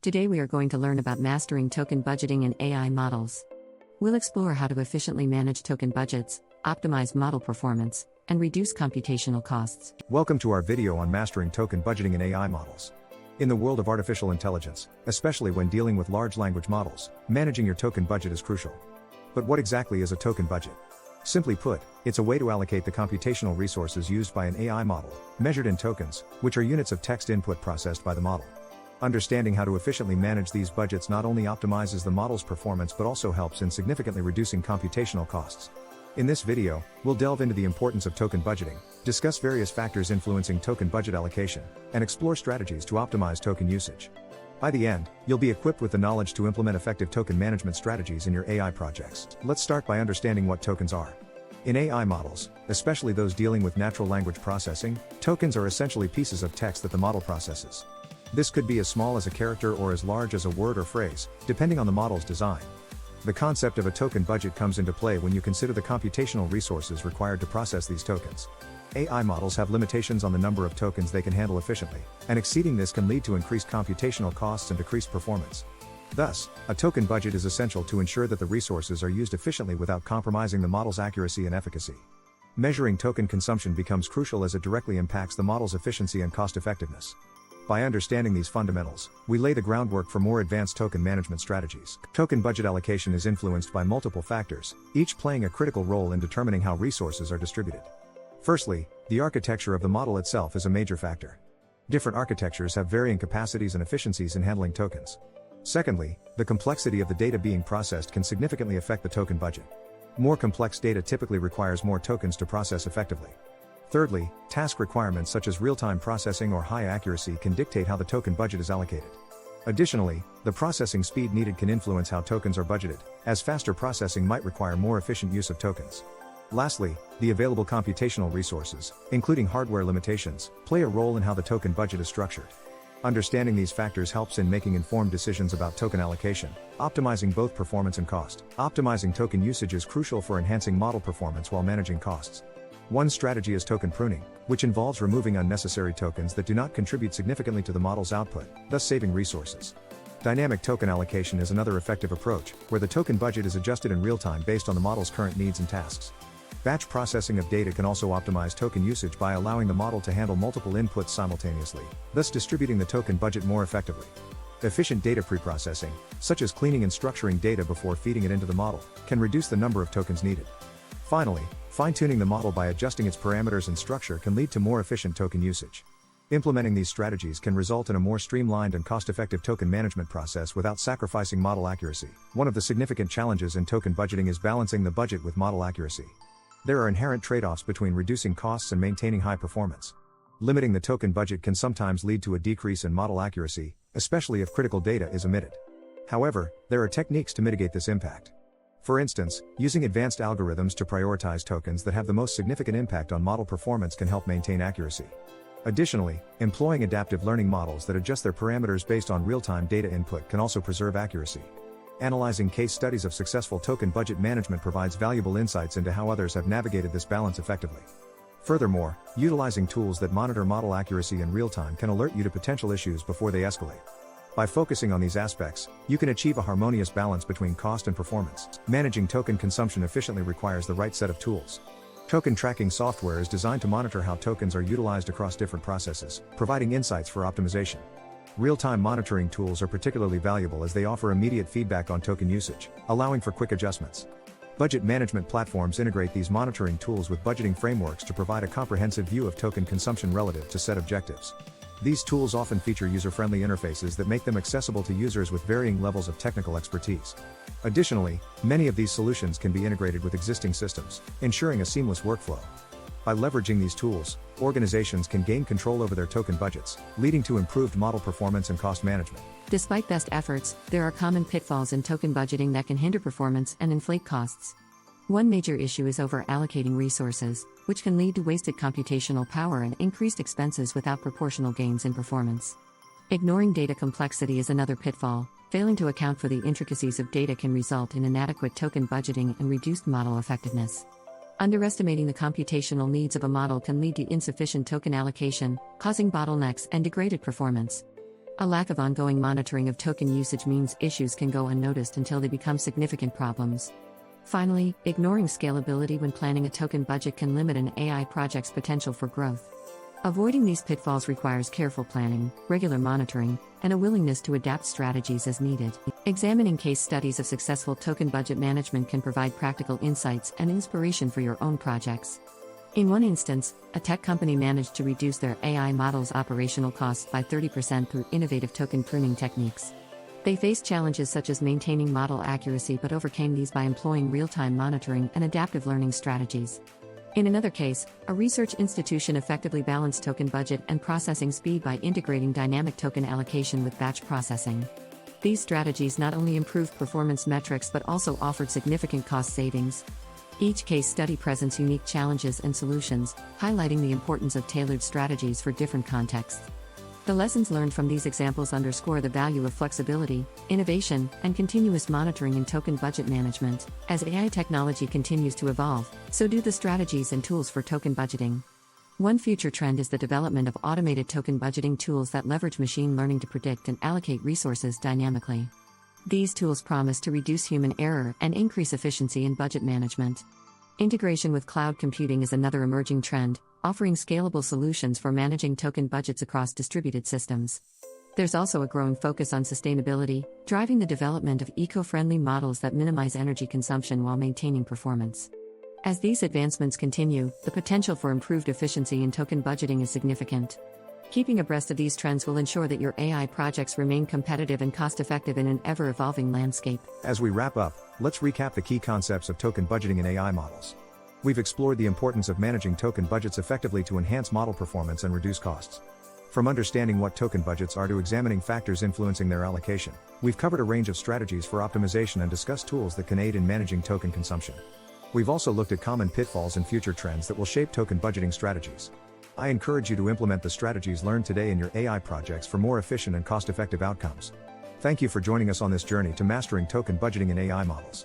Today we are going to learn about mastering token budgeting in AI models. We'll explore how to efficiently manage token budgets, optimize model performance, and reduce computational costs. Welcome to our video on mastering token budgeting in AI models. In the world of artificial intelligence, especially when dealing with large language models, managing your token budget is crucial. But what exactly is a token budget? Simply put, it's a way to allocate the computational resources used by an AI model, measured in tokens, which are units of text input processed by the model. Understanding how to efficiently manage these budgets not only optimizes the model's performance but also helps in significantly reducing computational costs. In this video, we'll delve into the importance of token budgeting, discuss various factors influencing token budget allocation, and explore strategies to optimize token usage. By the end, you'll be equipped with the knowledge to implement effective token management strategies in your AI projects. Let's start by understanding what tokens are. In AI models, especially those dealing with natural language processing, tokens are essentially pieces of text that the model processes. This could be as small as a character or as large as a word or phrase, depending on the model's design. The concept of a token budget comes into play when you consider the computational resources required to process these tokens. AI models have limitations on the number of tokens they can handle efficiently, and exceeding this can lead to increased computational costs and decreased performance. Thus, a token budget is essential to ensure that the resources are used efficiently without compromising the model's accuracy and efficacy. Measuring token consumption becomes crucial as it directly impacts the model's efficiency and cost-effectiveness. By understanding these fundamentals, we lay the groundwork for more advanced token management strategies. Token budget allocation is influenced by multiple factors, each playing a critical role in determining how resources are distributed. Firstly, the architecture of the model itself is a major factor. Different architectures have varying capacities and efficiencies in handling tokens. Secondly, the complexity of the data being processed can significantly affect the token budget. More complex data typically requires more tokens to process effectively. Thirdly, task requirements such as real-time processing or high accuracy can dictate how the token budget is allocated. Additionally, the processing speed needed can influence how tokens are budgeted, as faster processing might require more efficient use of tokens. Lastly, the available computational resources, including hardware limitations, play a role in how the token budget is structured. Understanding these factors helps in making informed decisions about token allocation, optimizing both performance and cost. Optimizing token usage is crucial for enhancing model performance while managing costs. One strategy is token pruning, which involves removing unnecessary tokens that do not contribute significantly to the model's output, thus saving resources. Dynamic token allocation is another effective approach, where the token budget is adjusted in real time based on the model's current needs and tasks. Batch processing of data can also optimize token usage by allowing the model to handle multiple inputs simultaneously, thus distributing the token budget more effectively. Efficient data preprocessing, such as cleaning and structuring data before feeding it into the model, can reduce the number of tokens needed. Finally, fine-tuning the model by adjusting its parameters and structure can lead to more efficient token usage. Implementing these strategies can result in a more streamlined and cost-effective token management process without sacrificing model accuracy. One of the significant challenges in token budgeting is balancing the budget with model accuracy. There are inherent trade-offs between reducing costs and maintaining high performance. Limiting the token budget can sometimes lead to a decrease in model accuracy, especially if critical data is omitted. However, there are techniques to mitigate this impact. For instance, using advanced algorithms to prioritize tokens that have the most significant impact on model performance can help maintain accuracy. Additionally, employing adaptive learning models that adjust their parameters based on real-time data input can also preserve accuracy. Analyzing case studies of successful token budget management provides valuable insights into how others have navigated this balance effectively. Furthermore, utilizing tools that monitor model accuracy in real time can alert you to potential issues before they escalate. By focusing on these aspects, you can achieve a harmonious balance between cost and performance. Managing token consumption efficiently requires the right set of tools. Token tracking software is designed to monitor how tokens are utilized across different processes, providing insights for optimization. Real-time monitoring tools are particularly valuable as they offer immediate feedback on token usage, allowing for quick adjustments. Budget management platforms integrate these monitoring tools with budgeting frameworks to provide a comprehensive view of token consumption relative to set objectives. These tools often feature user-friendly interfaces that make them accessible to users with varying levels of technical expertise. Additionally, many of these solutions can be integrated with existing systems, ensuring a seamless workflow. By leveraging these tools, organizations can gain control over their token budgets, leading to improved model performance and cost management. Despite best efforts, there are common pitfalls in token budgeting that can hinder performance and inflate costs. One major issue is over-allocating resources, which can lead to wasted computational power and increased expenses without proportional gains in performance. Ignoring data complexity is another pitfall. Failing to account for the intricacies of data can result in inadequate token budgeting and reduced model effectiveness. Underestimating the computational needs of a model can lead to insufficient token allocation, causing bottlenecks and degraded performance. A lack of ongoing monitoring of token usage means issues can go unnoticed until they become significant problems. Finally, ignoring scalability when planning a token budget can limit an AI project's potential for growth. Avoiding these pitfalls requires careful planning, regular monitoring, and a willingness to adapt strategies as needed. Examining case studies of successful token budget management can provide practical insights and inspiration for your own projects. In one instance, a tech company managed to reduce their AI model's operational costs by 30% through innovative token pruning techniques. They faced challenges such as maintaining model accuracy but overcame these by employing real-time monitoring and adaptive learning strategies. In another case, a research institution effectively balanced token budget and processing speed by integrating dynamic token allocation with batch processing. These strategies not only improved performance metrics but also offered significant cost savings. Each case study presents unique challenges and solutions, highlighting the importance of tailored strategies for different contexts. The lessons learned from these examples underscore the value of flexibility, innovation, and continuous monitoring in token budget management. As AI technology continues to evolve, so do the strategies and tools for token budgeting. One future trend is the development of automated token budgeting tools that leverage machine learning to predict and allocate resources dynamically. These tools promise to reduce human error and increase efficiency in budget management. Integration with cloud computing is another emerging trend, offering scalable solutions for managing token budgets across distributed systems. There's also a growing focus on sustainability, driving the development of eco-friendly models that minimize energy consumption while maintaining performance. As these advancements continue, the potential for improved efficiency in token budgeting is significant. Keeping abreast of these trends will ensure that your AI projects remain competitive and cost-effective in an ever-evolving landscape. As we wrap up, let's recap the key concepts of token budgeting in AI models. We've explored the importance of managing token budgets effectively to enhance model performance and reduce costs. From understanding what token budgets are to examining factors influencing their allocation, we've covered a range of strategies for optimization and discussed tools that can aid in managing token consumption. We've also looked at common pitfalls and future trends that will shape token budgeting strategies. I encourage you to implement the strategies learned today in your AI projects for more efficient and cost-effective outcomes. Thank you for joining us on this journey to mastering token budgeting in AI models.